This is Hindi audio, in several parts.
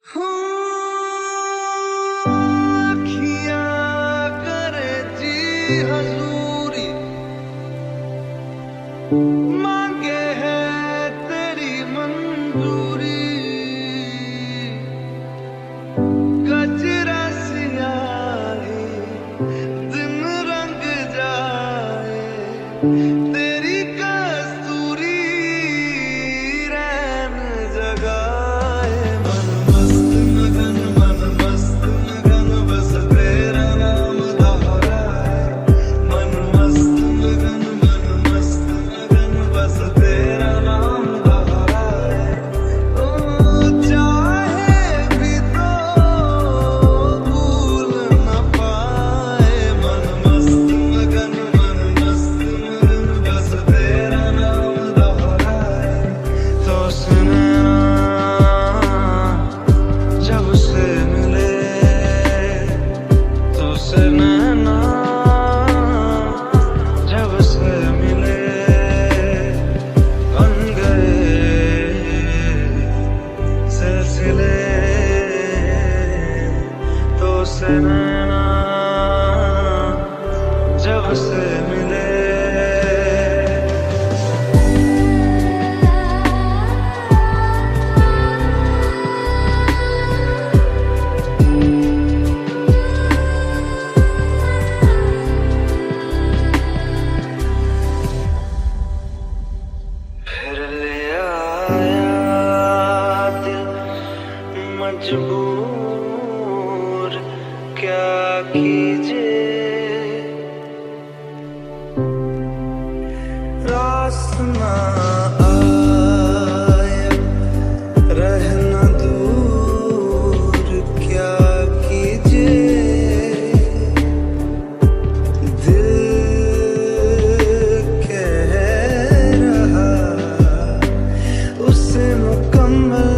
अखियाँ करे जी हजूरी, मांगे है तेरी मंजूरी। कजरा सियाही दिन रंग जाए, तेरी कस्तूरी रैन जगाए। मन मस्त मगन बस तेरा नाम दोहराए। मन मस्त मगन बस तेरा नाम दोहराए। ओ चाहे भी तो भूल न पाए। मन मस्त मगन बस तेरा नाम दोहराए। तो सुनना जब से मिले, तो सुनना जब से मिले, बन गए सिलसिले। तो सुनना जब से मिले। फिर ले आया दिल मजबूर, क्या कीजिए। रास ना आया, रहना दूर, क्या कीजिए। दिल कह रहा उसे मुकम्मल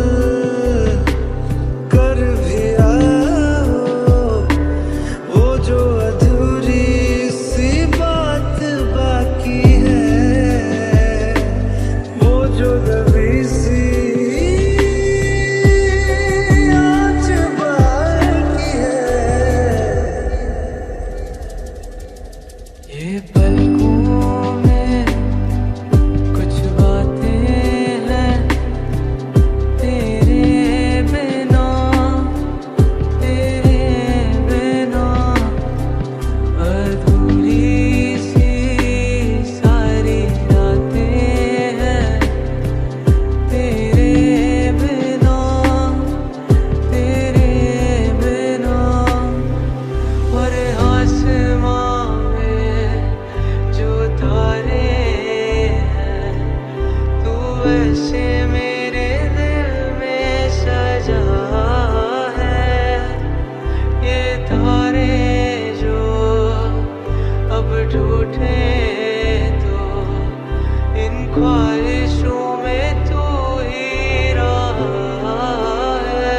कर भी आओ। वो जो अधूरी सी बात बाकी है, वो जो दबी सी आँच बाकी है। ये पलकों में कुछ बातें हैं तेरे बिना, अधूरी सी सारी रातें हैं तेरे बिना। और आसमां में जो तारे हैं, तू वैसे मेरे दिल में सजा है। ये तारे जो अब टूटे तो इन ख्वाहिशों में तू ही रहा है।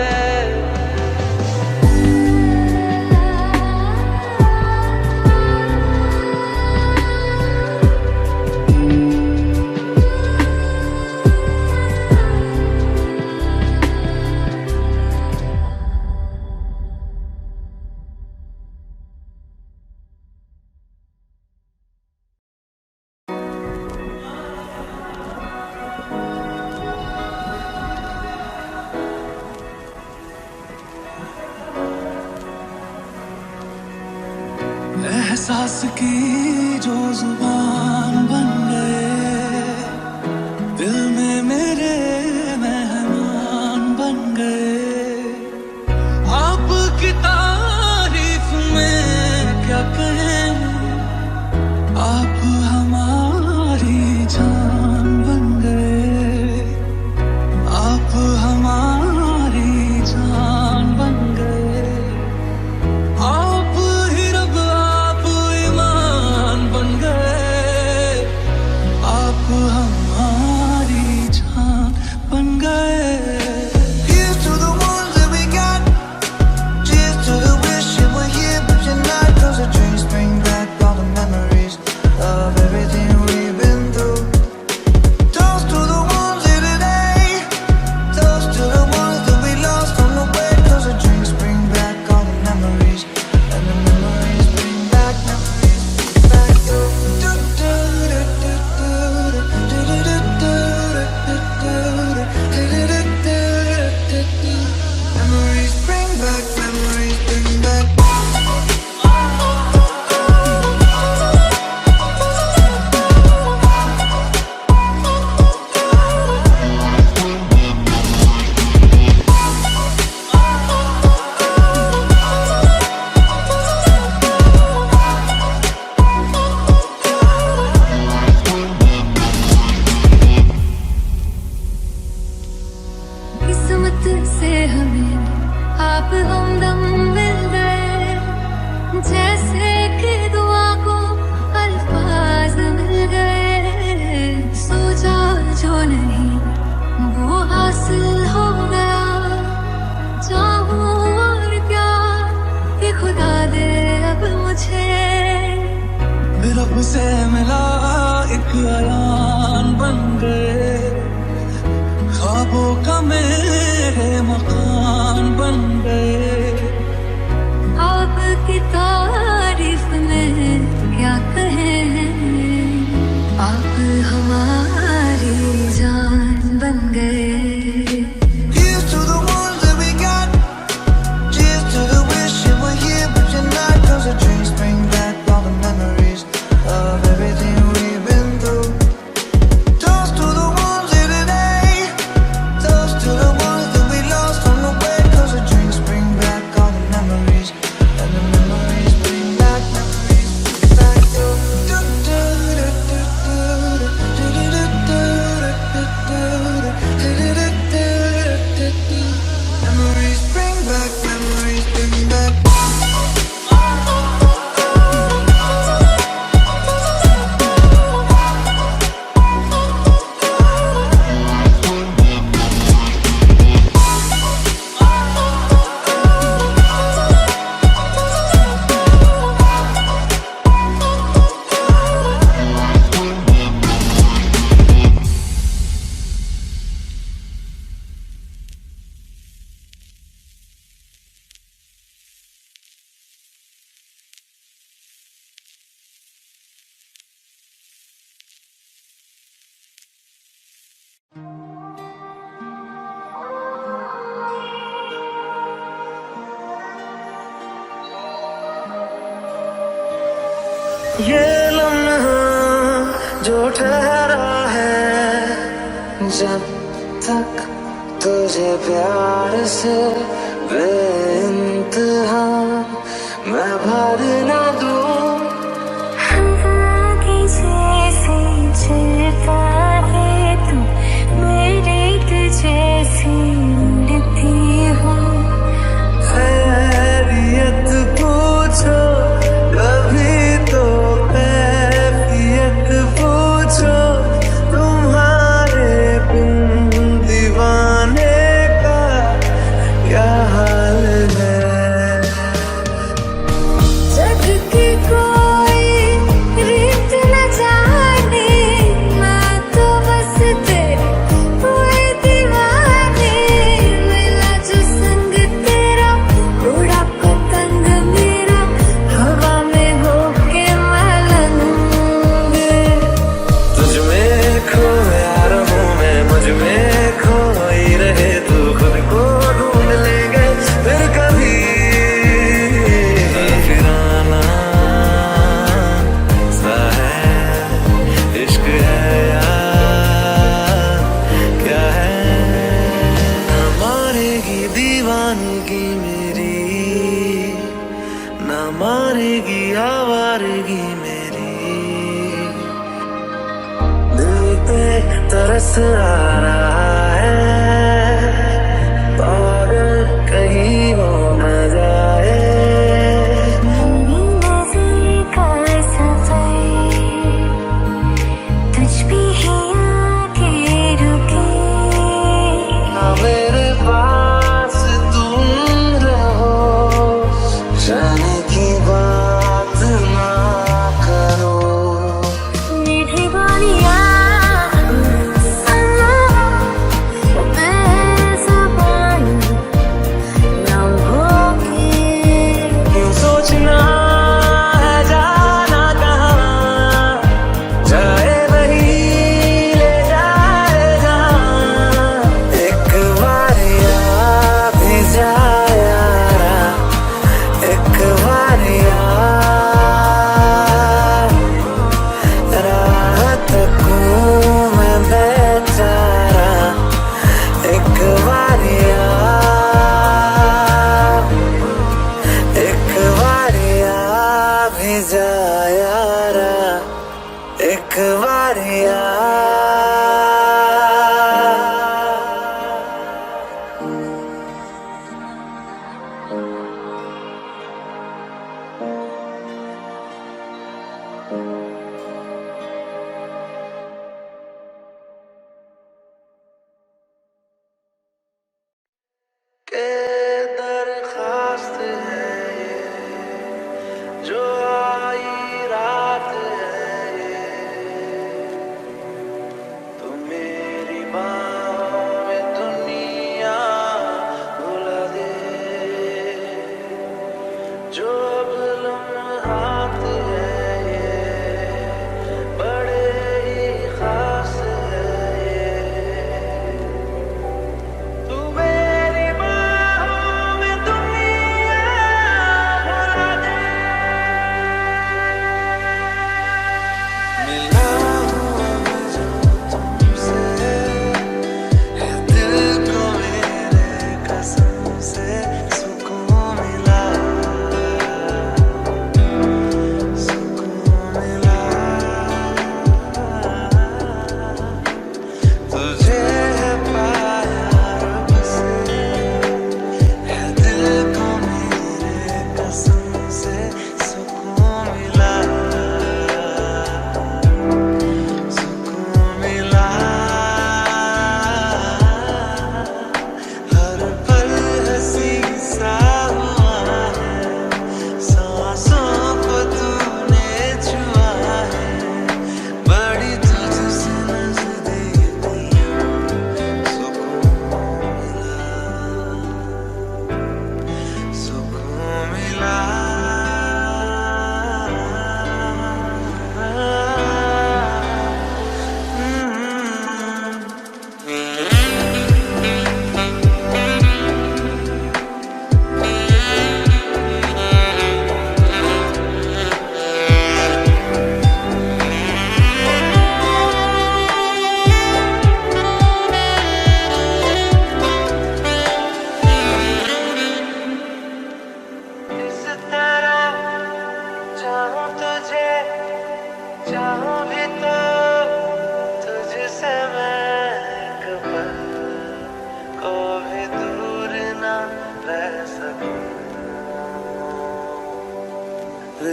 एहसास की जो जुबान बन गए, दिल में मेरे मेहमान बन गए। आपकी तारीफ में क्या कहें, आप हमारी जान बन गए। आप हमारी जान बन गए। आप ही रब, आप ईमान बन गए। आप हमारी जान बन गए। Here's to the ones that we got. Cheers to the wish you were here but you're not. 'Cause the dreams bring back all the memories of everything ठहरा है जब तक तुझे प्यार से बेइंतहा मैं भर ना दूं। हवा की जैसे चलता है तू, मेरे तुझसे उड़ती हूँ। खैरियत पूछो कभी तो कैफियत पूछो, तुम्हारे बिन दीवाने का क्या हाल है। जग की कोई रीत न जाने, मैं तो बस तेरे हुए दीवाने। मिला जो संग तेरा, उड़ा पतंग मेरा, हवा में होके मलंगे। तुझ में खोया रहूं मैं, मुझ में खोई रहे तू, खुद को ढूंढ लेंगे फिर कभी। फिराना सा है इश्क है यार क्या है। न मारेगी दीवानगी मेरी, न मारेगी आवारगी मेरी। दिल पे तरस आ रहा है, पागल कहीं हो न जाए। मेरी नज़र का सफर तुझ पे ही आके रुके। ना मेरे पास तुम रहो, जाने की बात ना करो। मीठी बोलियां सुनो, बेज़ुबान ना होके। यूं सोचना है जाना कहाँ, जाए वही ले जाए जहाँ। एक बार आ भी जा यारा, एक बार राह तकूं मैं बेचारा। एक बार एक बार भी जा यारा, एक बार के दरखास्त है ये, जो आई रात है ये।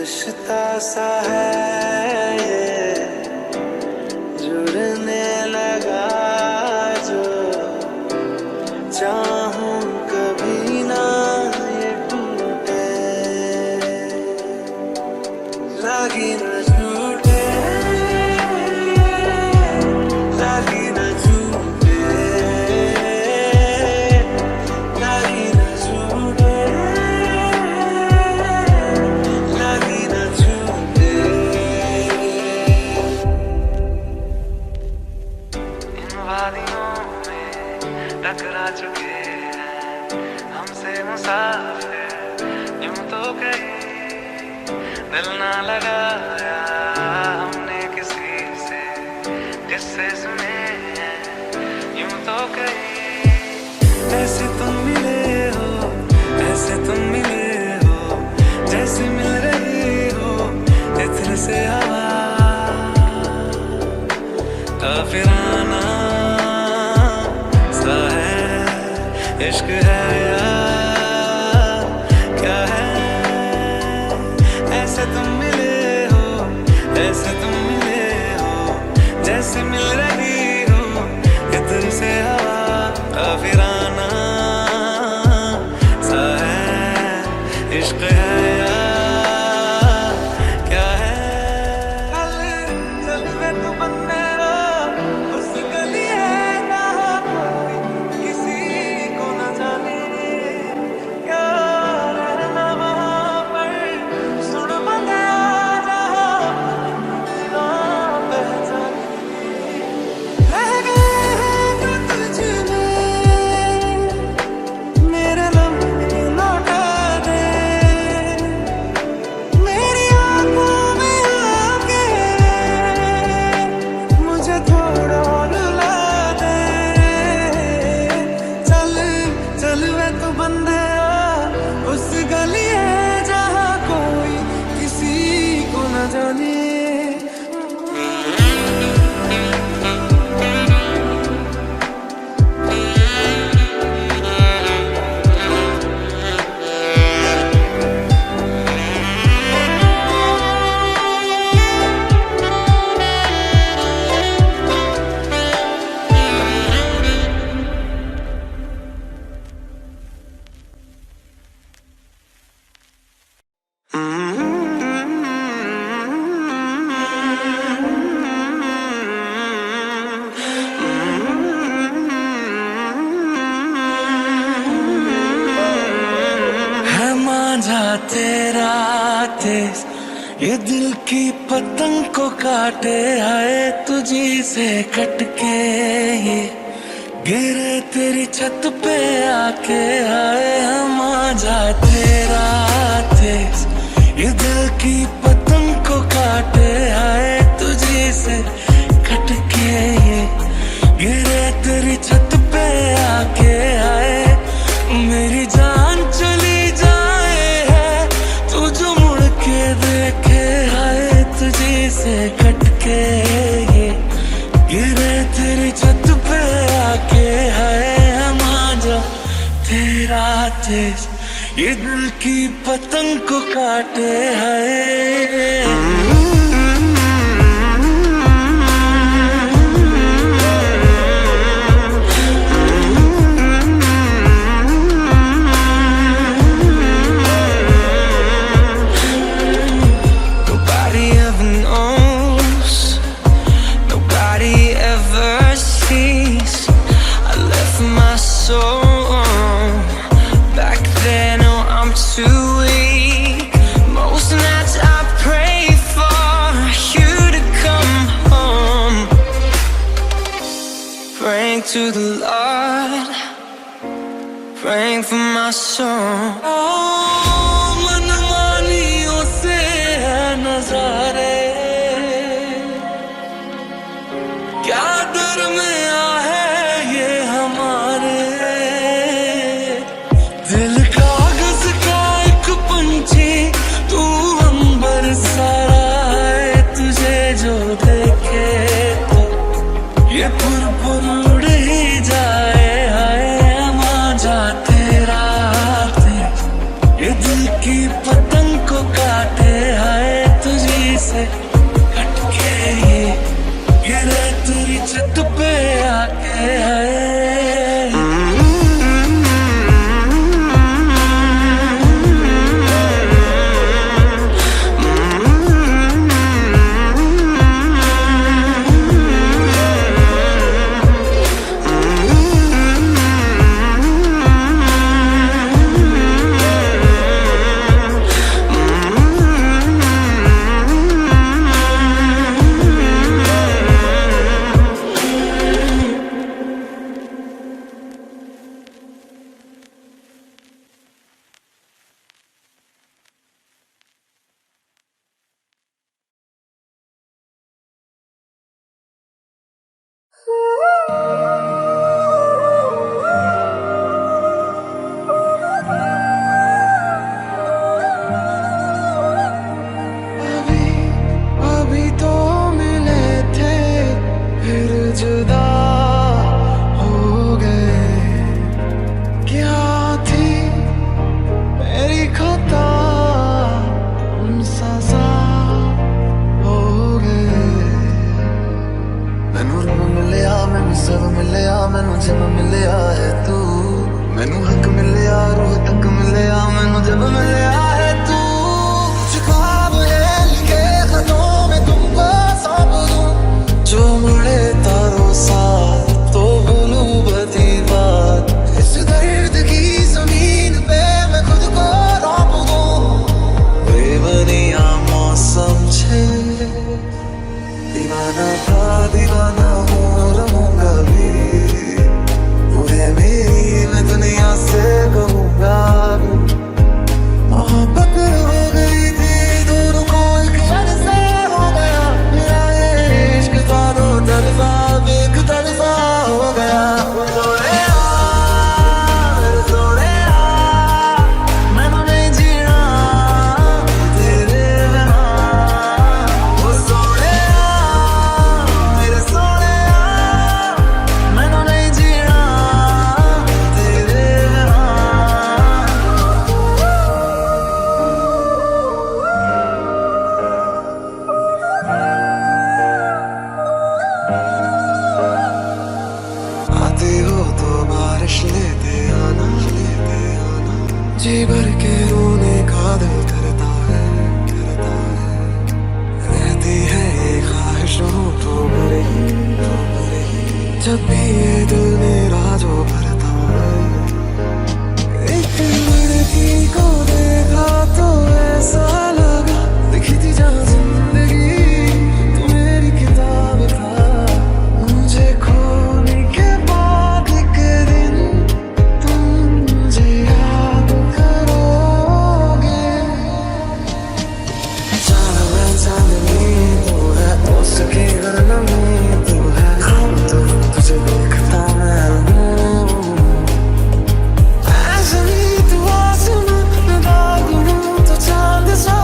रिश्ता सा है ये जुड़ने लगा जो चाहूं कभी ना ये टूटे लगी न छूटे लगी न छूटे लगी न छूटे लगी न छूटे इन वादियों में टकरा चुके हैं हमसे मुसाफिर यूं तो कहीं दिल ना लगाया हमने किसी से किससे सुने हैं यूं तो कहीं ऐसे तुम मिले हो ऐसे तुम मिले हो जैसे मिल रही हो इत्र से हवा काफिराना सा है इश्क है या क्या है ऐसे तुम मिले हो ऐसे तुम मिले हो जैसे मिल रही हो इत्र से हवा काफिराना सा है इश्क है या क्या है चल वे तू बनने उस गली है ना कोई किसी को न जाने क्या रहना वहाँ पर सुन बंदे रहा बिना पहचाने रह गए हैं जो तुझ में मेरे लम्हे लौटा दे मेरी आंखों में आके मुझे थोड़ा और रुला दे चल चल वे तू बंदे उस गली है जहाँ कोई किसी को न जाने है मांझा तेरा तेज ये दिल की पतंग को काटे आए तुझी से कटके ये गिरे तेरी छत पे आके आए है मांझा तेरा तेज ये दिल की पतंग को काटे आए तुझी से कटके ये गिरे तेरी छत पे आके आए मेरी जान चली जाए है तू जो मुड़ के देखे आए तुझे से कटके ये गिरे तेरी छत पे आके आए मांझा तेरा तेज ये दिल की पतंग को काटे है to the Lord, praying for my soul. Oh, मनमानियों से है नजारे क्या दरमिया है ये हमारे दिल कागज का एक पंछी तू अंबर सारा है तुझे जो देखे तो ये पुरपुर उड़ ही जाए हाय मांझा तेरा तेज ये दिल की पतंग को काटे हाय अभी तो मिले थे फिर जुदा हो गए। क्या थी मेरी खता, हम सजा हो गए। मैनू रब मिलिया, मैनू सब मिलिया, मैनू जब मिलिया है तू। मैनू हक मिलिया, रूह तक मिलिया, मैनू जब मिलिया है तू। ख्वाब है लिखे खतों में तुमको सौंप दूं। जो मुड़े तारों साथ तो भूलूं बदी बात। इस दर्द की जमीन पे मैं खुद को रौंप दूं। बेबनिया मौसम छे, दीवाना था दीवाना हूँ रहूंगा भी। तू है मेरी मैं दुनिया से कहूँगा। मोहब्बत हो गई थी दोनों को एक क्षण से हो गया। मेरा ये इश्क था दो तरफा, एक तरफा हो गया। सोनिया मैनू नहीं जीना तेरे बिना। वो सोनिया मेरे सोनिया मैनू नहीं जीना तेरे बिना। आते हो तो बारिश लेते आना, लेते आना। जी भर के रोने का दिल करता है, करता है। रहती है ये ख्वाहिश हो तो भरे ही, तो भरे ही। जब भी ये दिल मेरा जो भरता है। एक लड़की को देखा तो ऐसा लगा लिखी थी जहाँ जिंदगी तू मेरी किताब था। मुझे खोने के बाद एक दिन तुम मुझे याद करोगे। चांद है चांदनी तू है, उसकी हर लम्हे तू है। ख्वाब तो तुझे देखता मैं हूँ। ऐसे ही तू आसमां में दाग हूँ तो चांद सा।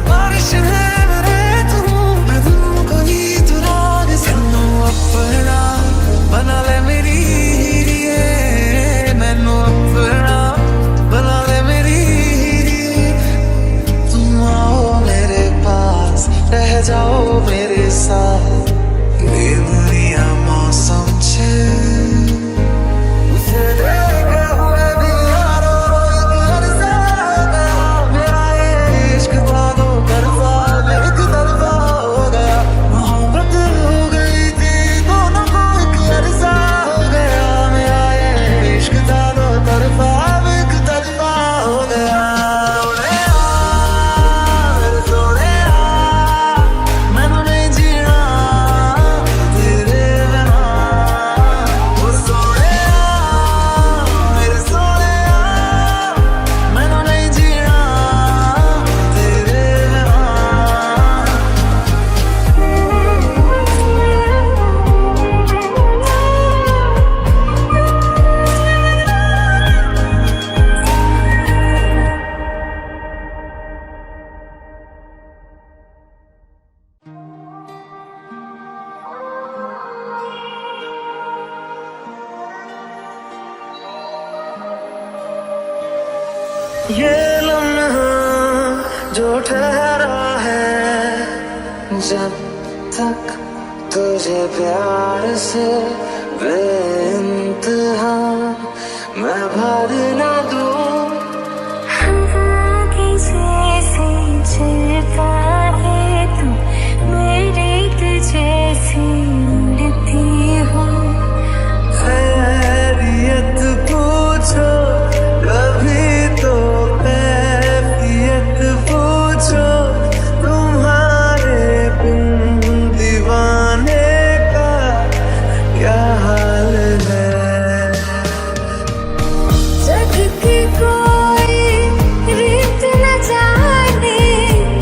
बारिश है मेरे तू, मैं दिल को ही तू राग से। मैनू अपना बना ले मेरी हीरिए, मैनू अपना बना ले मेरी हीरिए। तुम आओ मेरे पास, रह जाओ मेरे साथ। बेबनिया मौसम छे, उसे देखे हुए भी यारो एक अरसा हो गया। मेरा ये इश्क था दो तरफा, एक तरफा हो गया। मोहब्बत हो गई थी दोनों को एक अरसा हो गया। मेरा ये इश्क था दो तरफा, एक तरफा हो गया। मेरे सोनिया मैनू नहीं जीना तेरे बिना। वो सोनिया मेरे सोनिया मैनू नहीं जीना तेरे बिना। ये लम्हा जो ठहरा है, जब तक तुझे प्यार से बेइंतहा मैं भाग ना दूं। हवा की जैसे चलता है तू, मेरी तुझसे उड़ती हूँ। खैरियत पूछो कभी तो कैफियत पूछो, तुम्हारे बिन दीवाने का क्या हाल है। जग की कोई रीत न जाने,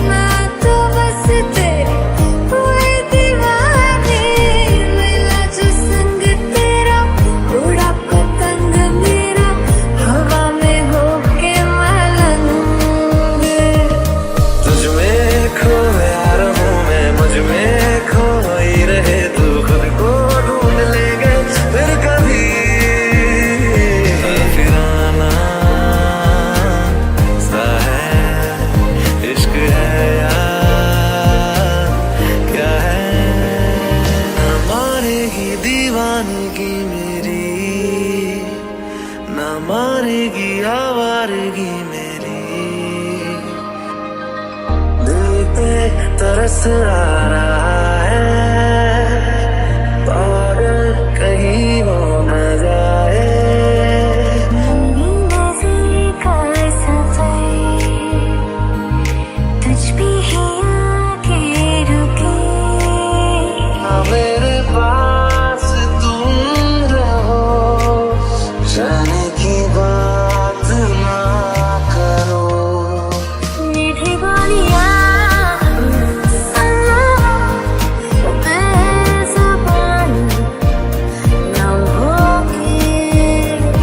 मैं तो बस तेरी कोई दीवानी। मिला जो संग तेरा, उड़ा पतंग मेरा, हवा में होके मलंग। तुझ में खोया रहूं मैं, मुझ में खोई रहे तू, खुद को ढूंढ लेंगे फिर कभी। फिराना सा है इश्क है यार, क्या है न मारेगी दीवानगी मेरी, न मारेगी आवारगी मेरी। दिल पे तरस आ रहा है, पागल कहीं हो न जाए। मेरी नज़र का सफर तुझ पे ही आके रुके। मेरे पास तुम रहो, जाने की बात ना करो। मीठी बोलियां बेज़ुबान लम्हों की।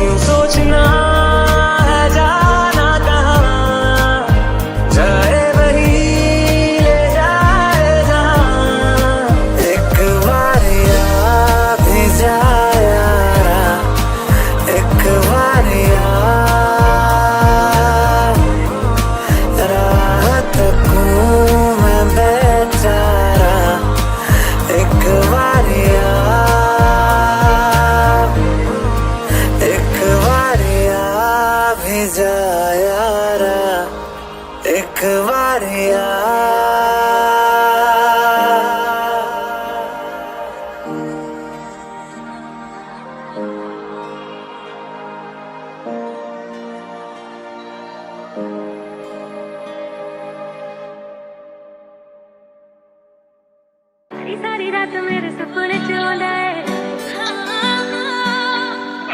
यूं सोचना है जाना कहाँ, जाए वही ले जाए जहाँ। एक बार याद भी जाए यारा, एक बार याद राह तकूं मैं बेचारा। एक बार एक बार आ भी जा यारा, एक बार सारी सारी रात मेरे सपने च आउंदा है,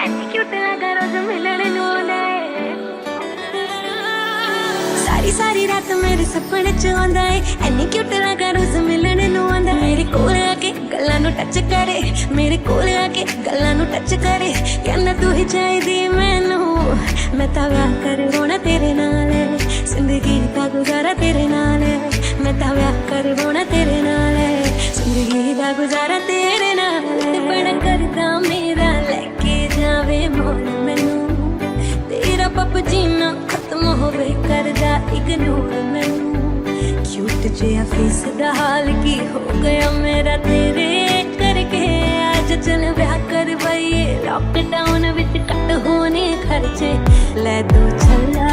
ऐसी क्यूट लगा रोज मिलण नूं आउंदा है। सारी सारी रात मेरे सपने च आउंदा है, ऐनी क्यूट लगा रोज मिलण नूं आउंदा है। मेरे कोल आके गल्लां नूं टच करे, मेरे कोल आके गल्लां नूं टच करे, कहंदा तू ही चाहिदी मैनूं, मैं तां विआह करवाउणा तेरे नाल, जिंदगी दा गुजारा तेरे नाल, मैं तां विआह करवाउणा तेरे नाल, जिंदगी दा गुजारा तेरे नाल। बड़ा करदा मेरा लेके जावे मोल मैनू, तेरा पप जीना खत्म होवे करदा इग्नोर मैनू। क्यूट जिहा फेस दा हाल की हो गया मेरा तेरे करके, आज चल ब्याह करवाइए, लॉकडाउन विच कट होने खर्चे। ले दो छल्ला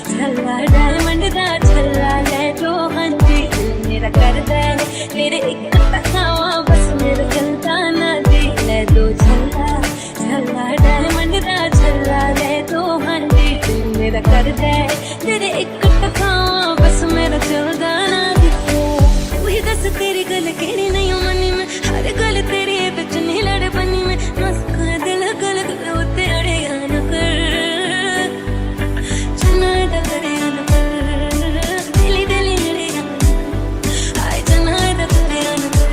छल्ला डायमंड दा छल्ला, ले दो हांजी दिल मेरा करदा है तेरे एक तकावा, बस मेरा चलता ना जी। ले दो छल्ला छल्ला डायमंड दा छल्ला, ले दो हांजी दिल मेरा करदा है तेरे एक तकावा, बस मेरा चलदा ना जी। वही दस तेरी गल केड़ी नहीं मनी में, हर गल तेरी बिच नहीं लड़ बनी में। मस्का दिल गल गल उत्ते अड़े न कर, चना दा करे न कर, दिली दिली अड़े आए चना दा करे न कर।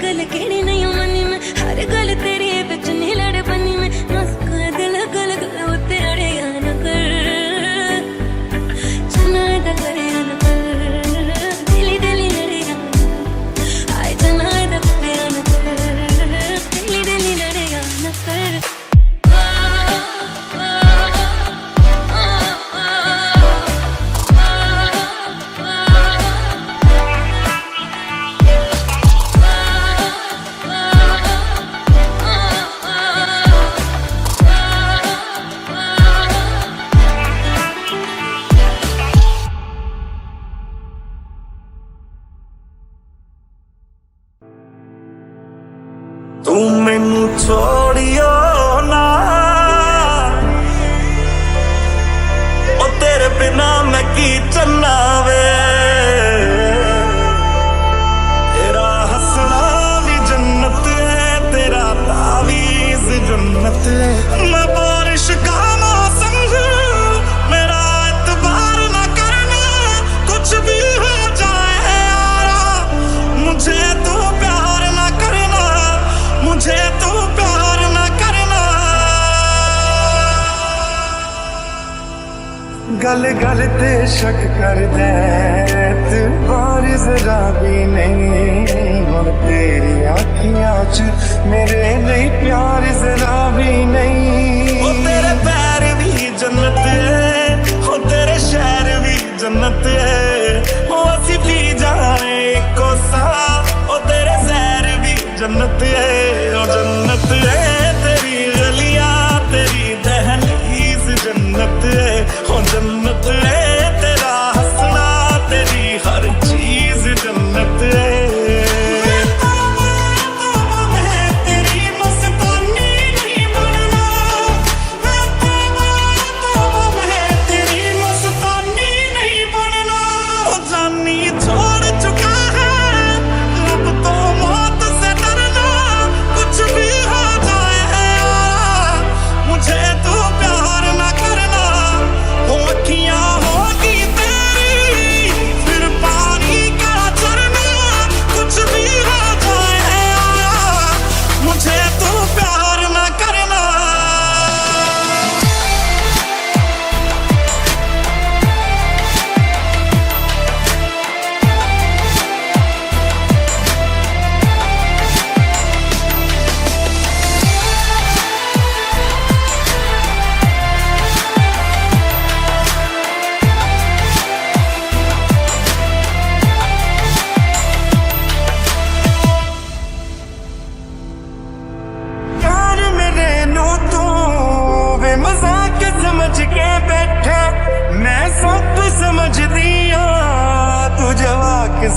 गल केड़ी नहीं मनी मैं हर गल तेरी बिच नहीं लड़ बनी मैं मस्क दिल गल गल उते अड़े न कर चना दा करे न कर दिली दिली लड़े आए चना दा करे न कर दिली दिली लड़े न कर तू मैनू छोड़ियो ना ओ तेरे बिना मैं की चलना वे तेरा हंसना भी जन्नत है तेरा तावीज़ जन्नत है मैं बारिश का मौसम हूँ मेरा एतबार ना करना कुछ भी हो जाए यारा मुझे तो प्यार ना करना मुझे तो प्यार ना करना गल गल ते शक कर दे तू और जरा भी नहीं और तेरी आँखियाँ च मेरे लिए प्यार जरा भी नहीं ओ तेरे पैर भी जन्नत है ओ तेरे शहर भी जन्नत है ओ असी भी जाने को सा ओ तेरे शहर भी जन्नत है ओ जन्नत है तेरी गलियां तेरी दहलीज जन्नत है ओ जन्नत है तेरा हंसना तेरी हर चीज जन्नत है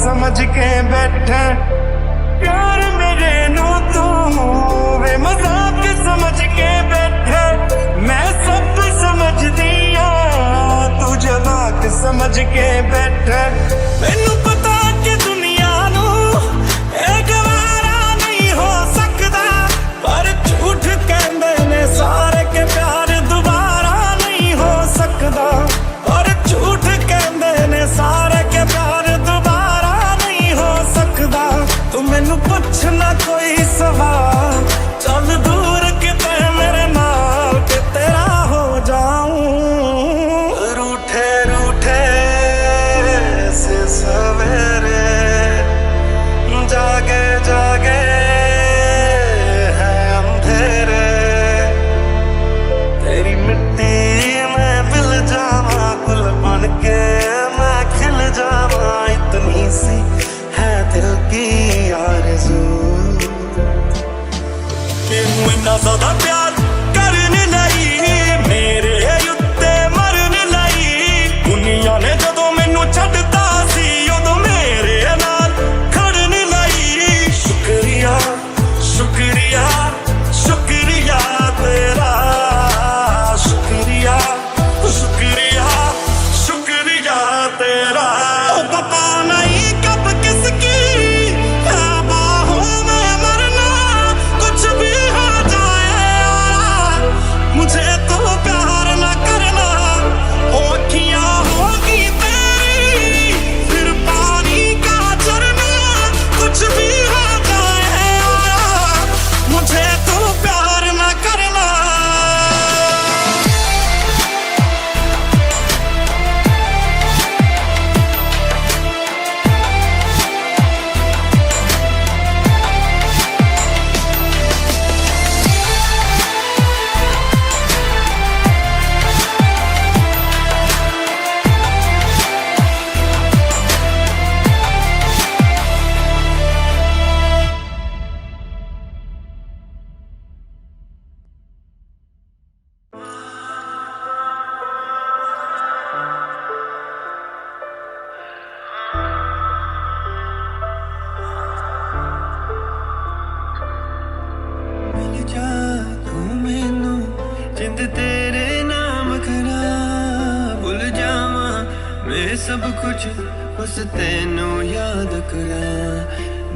समझ के बैठा प्यार मेरे नो तू वे मजाक समझ के बैठा मैं सब समझ दिया तू जवाक समझ के बैठा मैनू पता कि दुनिया नू एक वारा नहीं हो सकता पर झूठ कहंदे ने सारे के प्यार दोबारा नहीं हो सकता और झूठ कहंदे ने सारे के प्यार तू मैनू पूछना कोई सवाल चल दूर किते मेरे नाल के तेरा हो जाऊं रूठे रूठे से सवे कुछ उस तेनू याद करा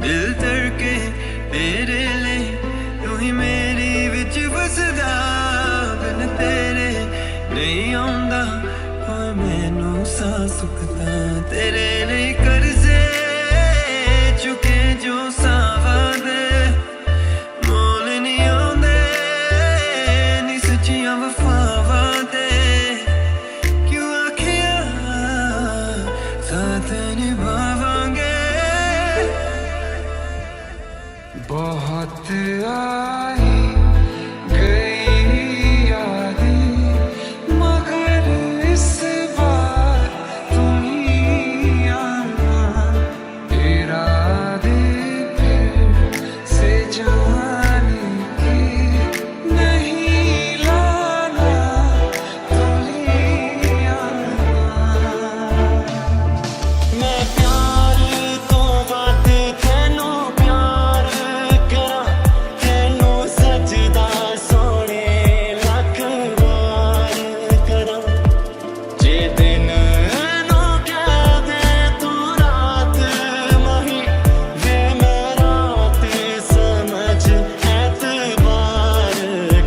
दिल धड़के तेरे लिए तू ही मेरी विच वसदा बिन तेरे नहीं आउंदा कोई मैनू सा सुखदा तेरे लिए कर्जे चुके जो सावा दे मोल नहीं आउंदे नी सच्चियां वफावां दे क्यों आखिया साथ निभावांगे बहुत आई गई यादें मगर इस बार तुम ही आना इरादे फिर से जाने के नहीं लाना तुम ही आना मैं प्यार तो बात तेनू प्यार करा तेनू सजदा सोने लख वार करा जे दिन नू कह दे तू रात मही वे मैं रात समझ एतबार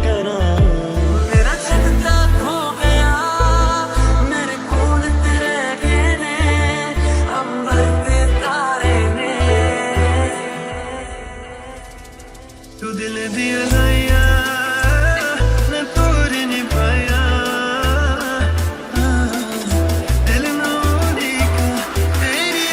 करा मेरा चलता खो गया मेरे कोल तेरे गए ने अंबर ते तारे ने तू दिल दी लाया मैं तोड़ नहीं पाया दिल ना देखा तेरी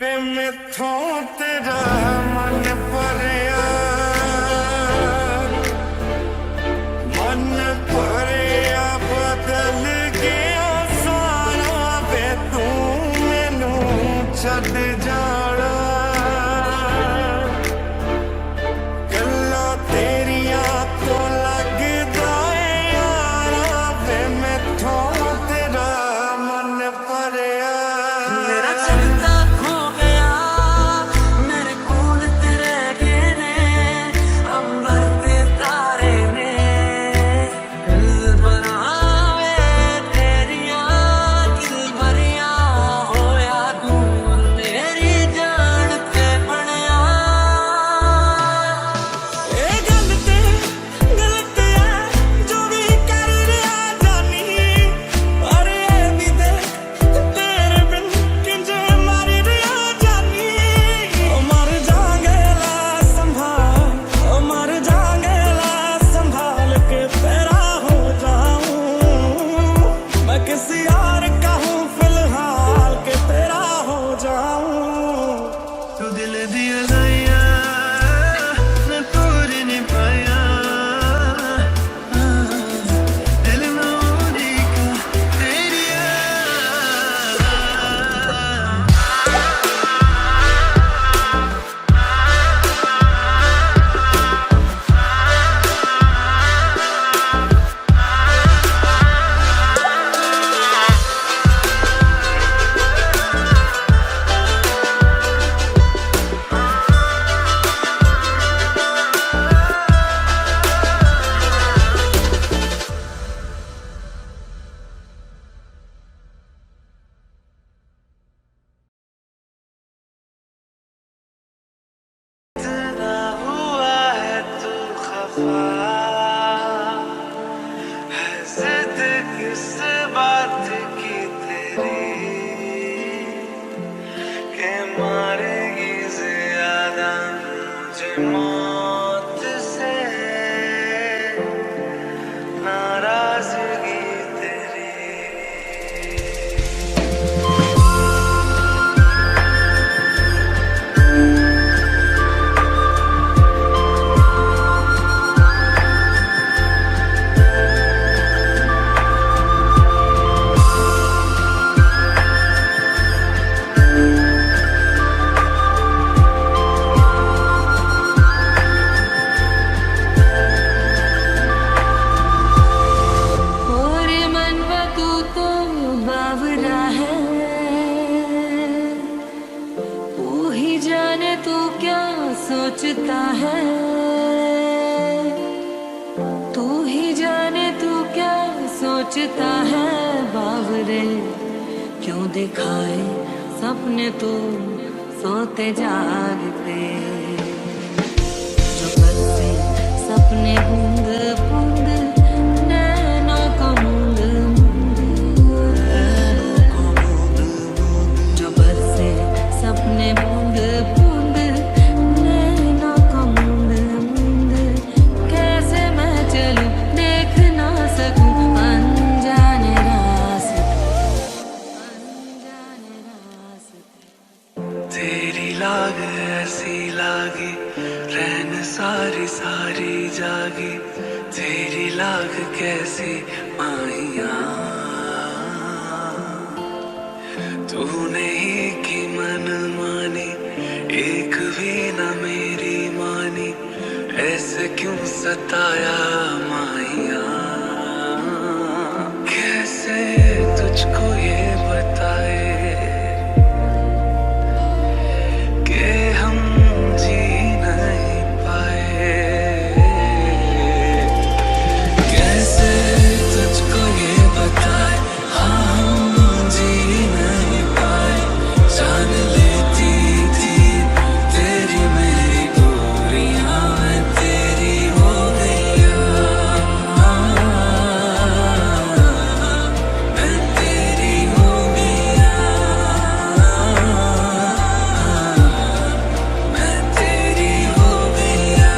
वे मैथों तेरा मन भरिया बदल गया सारा वे तू मैनू छड्ड जाना गल्लां तेरियां तो लगदा है यारा वे मैथों तेरा मन भरिया मेरा चलता खो गया मेरे कोल तेरे गए ने अंबर ते तारे ने दिल बनावे तेरियां दिल भरिया होया दूर मेरी जान ते बनया ए गल ते गलत है जो भी कर रिया जानी अरे ए भी देख तेरे बिन किंज मर रिया जानी ओ मर जाएंगे ला संभाल ओ मर जाएंगे ला संभाल के तेरा हो जाऊं मैं किसी और का हूँ फिलहाल के तेरा हो जाऊं तू दिल दिया लाया मैं तोड़ नहीं पाया दिल ना देखा तेरी इतना हुआ है तू खफा है जिद किस बात की तेरी के मारेगी ज्यादा मुझे मौत से नाराजगी तेरी तू क्या सोचता है, तू ही जाने तू क्या सोचता है। बावरे क्यों दिखाए सपने तू सोते जागते, जो बरसे सपने बूंद बूंद नैनों को मूंद मूंद, जो बरसे सपने बूंद बूंद नैनों को मूंद मूंद। कैसे मैं चलूं देख ना सकूं अनजाने रास्ते, अनजाने रास्ते। तेरी लाग ऐसी लागी रैन सारी सारी जागी, तेरी लाग कैसी माहिया, तूने ही की मन मानी एक भी न मेरी मानी, ऐसे क्यों सताया माहिया। कैसे तुझको ये बताए कि हम जी नहीं पाए, कैसे तुझको ये बताए हाँ हम जी नहीं पाए। जान लेती थी तेरी मेरी दूरियां, मैं तेरी हो गया, मैं तेरी हो गया, मैं तेरी हो गया,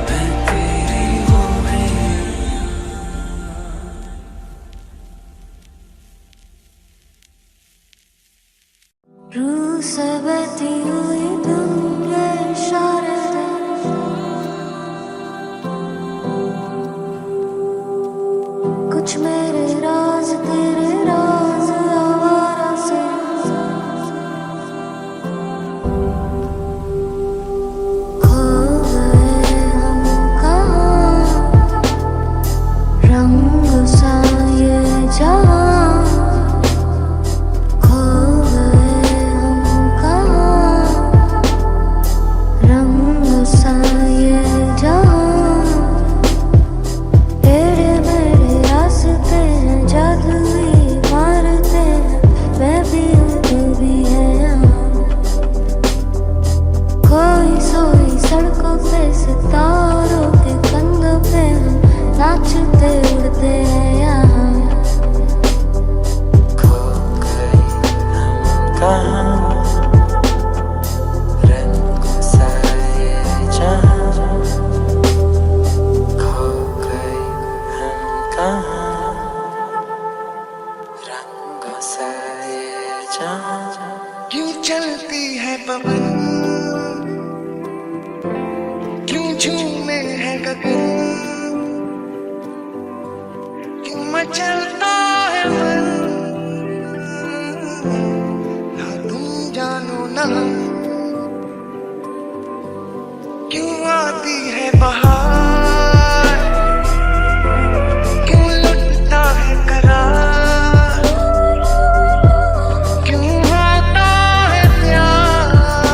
मैं तेरी हो गया। रूह से बहती हुई तुम ये इशारे थे, कुछ मेरे राज तेरे राज आवारा से। खो गए हम कहाँ, रंग सा ये जहां, खो गए हम कहाँ, रंग सा ये जहां। तेरे मेरे रास्ते हैं जादुई मारते हैं, मैं भी हूँ तू भी है यहाँ। खोई सोई सड़कों पे सितारों के कंधों पे हम नाचते उड़ते हैं यहाँ। खो गए हम कहाँ, रंग सा ये जहां, खो गए हम कहाँ, रंग सा ये जहां। क्यों चलती है पवन, क्यों झूमे है गगन, क्यों मचलता है मन, ना तुम जानो ना हम। क्यों आती है बहार, क्यों लुटता है करार, क्यों आता है प्यार,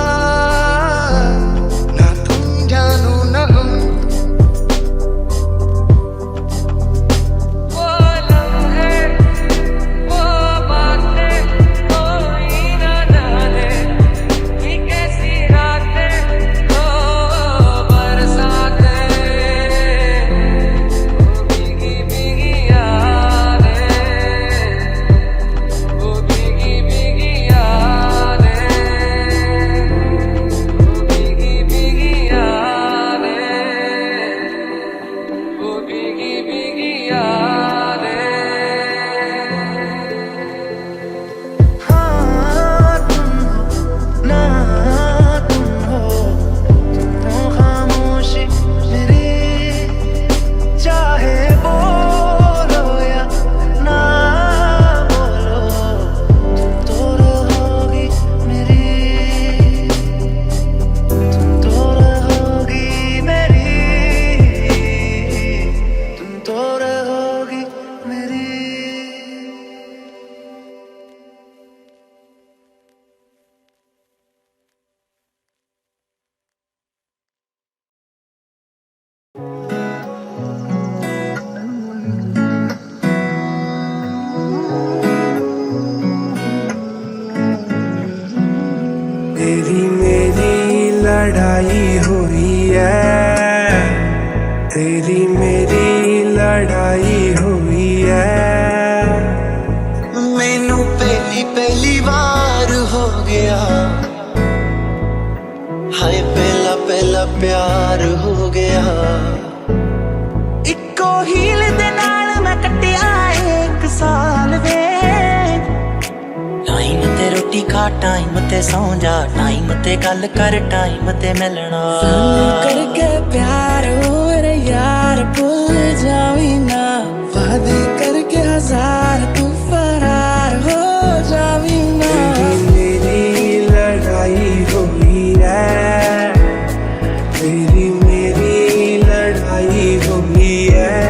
ना तुम जानो ना हम। वो लम्हे तेरी मेरी लड़ाई हुई है, तेरी मेरी लड़ाई हुई है। मैनू पहली पहली बार हो गया, हाय पहला पहला प्यार हो गया। इको हील दे नाल मैं कटिया 1 साल वे। टाइम ते रोटी खा, टाइम ते सौ जा, टाइम ते गल कर, टाइम ते मिलना। करके प्यार हो रे यार, भूल जावी ना। वादे करके 1000 तू फरार हो जावी ना। मेरी लड़ाई हुई है, तेरी मेरी लड़ाई हुई है।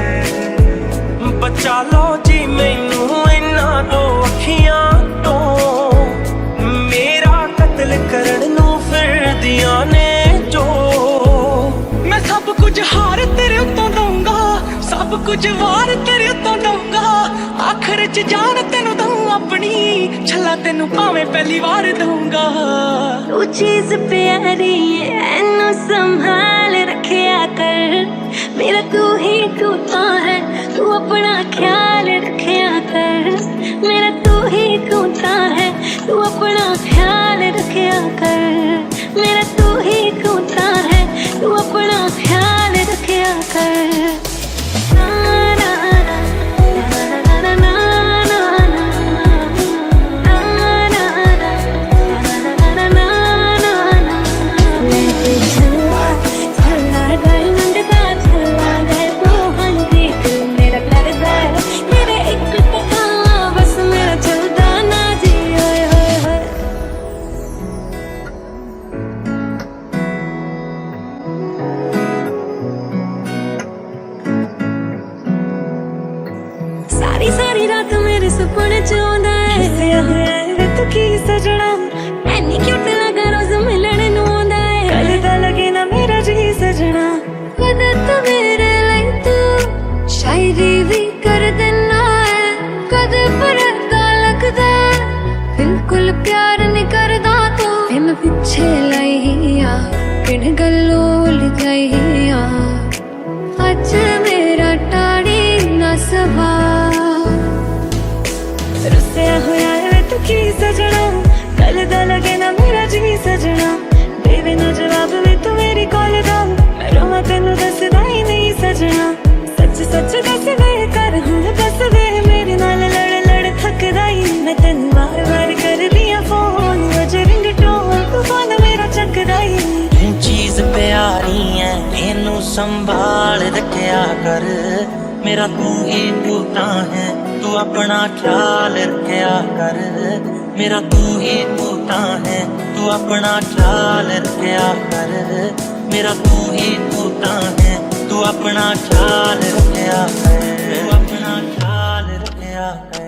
बचा लो जी मैनू इन्हां दो अखियां तो, मेरा कत्ल करन नू फिरदियां ने जो। मैं सब कुछ हार तेरे उत्तों दूंगा, सब कुछ वार तेरे उत्तों दूंगा। आखिर च जान तेनू दूं अपनी, छला तेनू भावें पहली बार दूंगा। तू चीज प्यारी है, एनू संभाल रखिया कर। मेरा तू ही तू तो है, तू अपना ख्याल रखिया कर। मेरा तू ही तू तो है, तू अपना ख्याल रखिया कर। मेरा तू ही तू तो है, तू अपना ख्याल रखिया कर। सारी सारी रात मेरे सपने च आंदा है तू की सजना। एनी क्यूट लगा रोज मिलने नू आंदा है, कल दा लगे ना मेरा जी सजना। कद तो मेरे लिए तू शायरी भी कर देना है, कद परदा लगदा बिल्कुल प्यार नहीं करदा तू। फिर मैं पिछे लाई आ, किन गल्लों उल गई आ। अज मेरा टाड़ी ना सवा रुसिया होया है तू की सजना। कल दा लगे ना मेरा जी सजना, देवे ना जवाब वे तू मेरी कॉल दा। मैं रोवां तेनू दसदा ही नहीं सजना। सच सच दस दे कर हुण दस दे, मेरे नाल लड़ लड़ थकदा ही। मैं तेनू बार बार कर दिया फोन, अजे रिंगटोन तू फोन मेरा चकदा ही। चीज प्यारी है, इनू संभाल रखिया कर। मेरा तू ही तू तां है, तू अपना ख्याल रखिया कर। मेरा तू ही तू तां है, तू अपना ख्याल रखिया कर। मेरा तू ही तू तां है, तू अपना ख्याल रखिया कर। तू अपना ख्याल रखिया कर।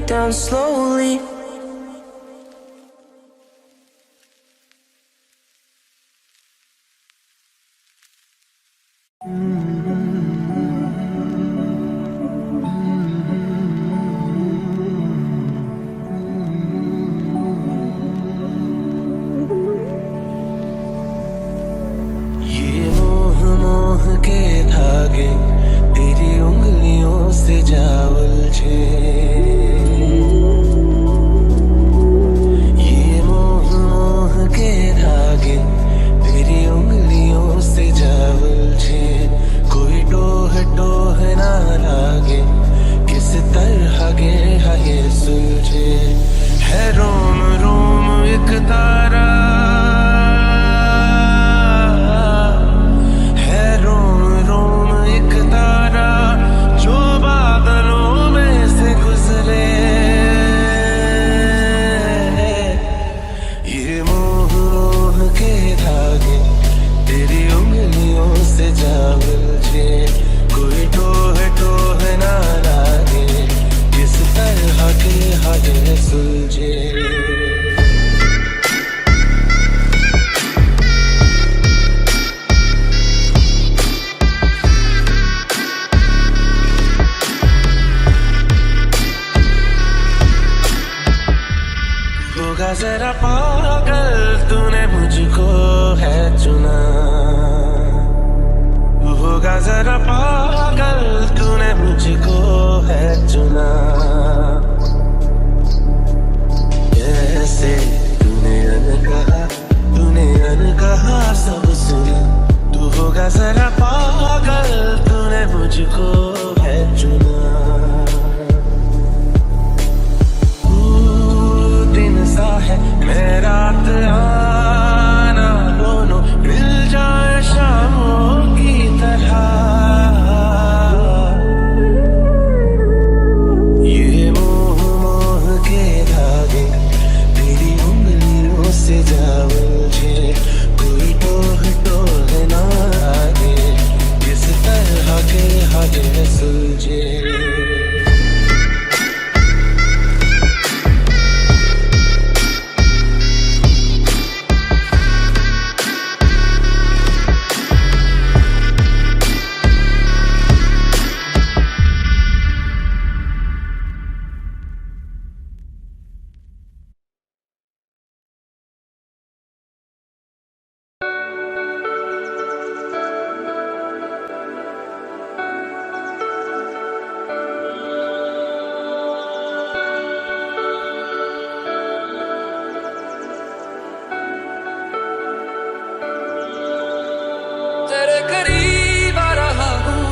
Down slowly. ये मोह मोह के धागे तेरी उंगलियों से जा उलझे। होगा जरा पागल, तूने मुझको है चुना। तू होगा जरा पागल, तूने मुझको है चुना। कैसे तूने अनकहा सब सुना। तू होगा जरा पागल, तूने मुझको है चुना। है मेरा आना, दोनों मिल जाए शामों की तरह। ये मोह के धागे तेरी उंगलियों से जा उलझे, कोई टोह ना आगे, किस तरह के धागे सुलझे। तेरे करीब आ रहा हूँ,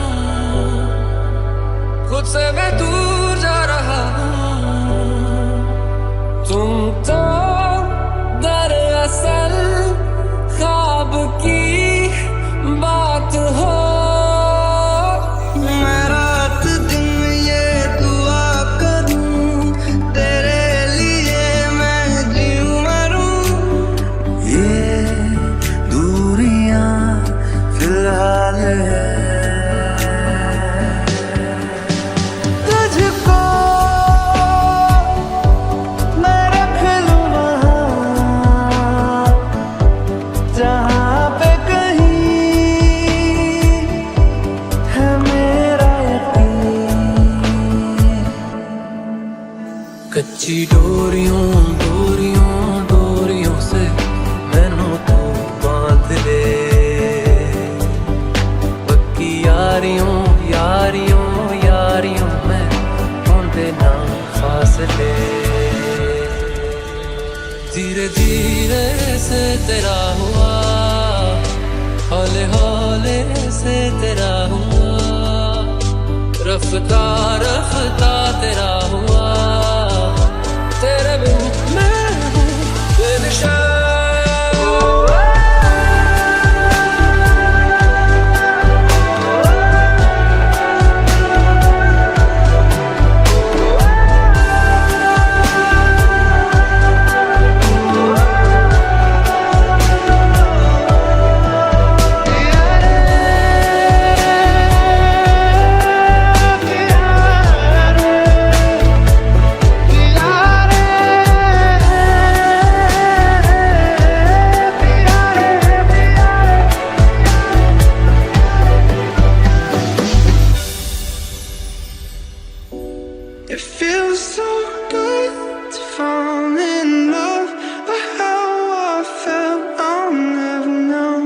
खुद से मैं दूर जा रहा हूँ। तुम तो दरअसल ख्वाब की बात हो। मैं रात दिन ये दुआ करूं, तेरे लिए मैं जीऊं मरूं। ये दूरियां फिलहाल है, तुझको मैं रख लूं वहाँ, जहाँ पे कहीं है मेरा यकीन। कच्ची डोरियों डोरियों डोरियों से मैनू तू बांध ले, पक्की यारियों यारियों यारियों में ढूंढे ना फासले। धीरे धीरे से तेरा हुआ, हौले हौले से तेरा हुआ, रफ्ता रफ्ता तेरा हुआ। तेरे बिन मैं हूँ बेनिशान। It feels so good to fall in love, but how I felt I'll never know.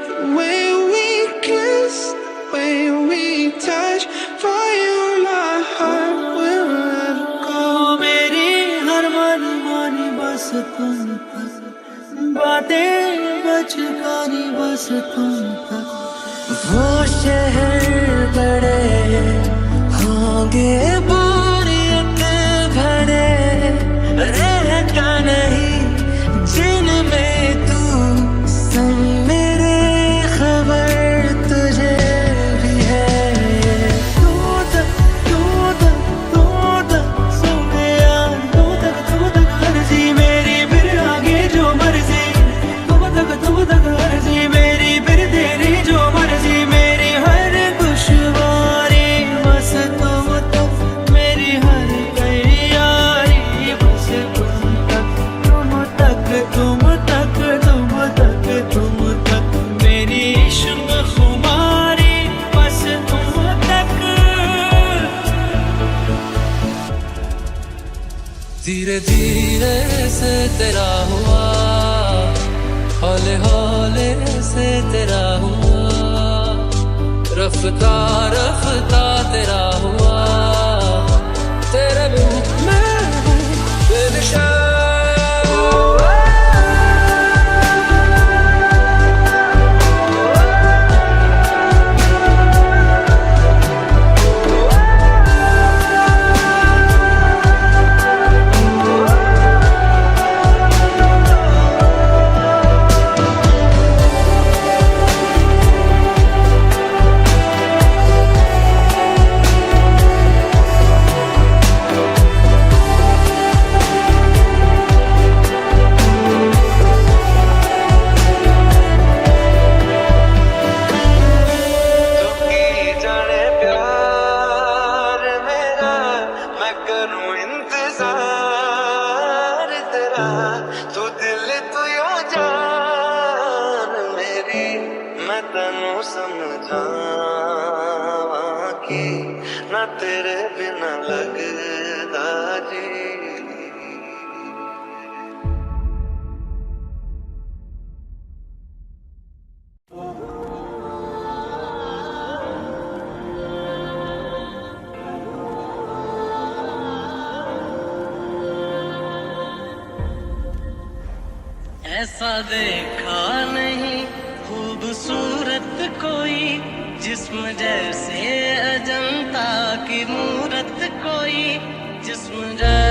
The way we kiss, the way we touch, for you my heart will never go. मेरी हर मनमानी बस तुम तक, बातें बचकानी बस तुम तक। वो शहर बड़े होंगे बोरियत भरे, रहता नहीं जिनमें तू संग मेरे, खबर तुझे भी है। तू तक सोने यार, तू तक हर्जी मेरी, फिर आगे जो मर्जी। तू तक हर्जी मेरी, फिर तेरी जो मर्जी। मेरी हर दुश्वारी बस तुम तक। धीरे धीरे से तेरा हुआ, हौले हौले से तेरा हुआ, रफ्ता रफ्ता तेरा हुआ, तेरे बिन मैं हूँ बेनिशान। तू दिल तू यो जान मेरी, मैं तनु समझावा कि ना तेरे बिना लगदा जी। ऐसा देखा नहीं खूबसूरत कोई, जिस्म जैसे अजंता की मूरत कोई, जिस्म जैसे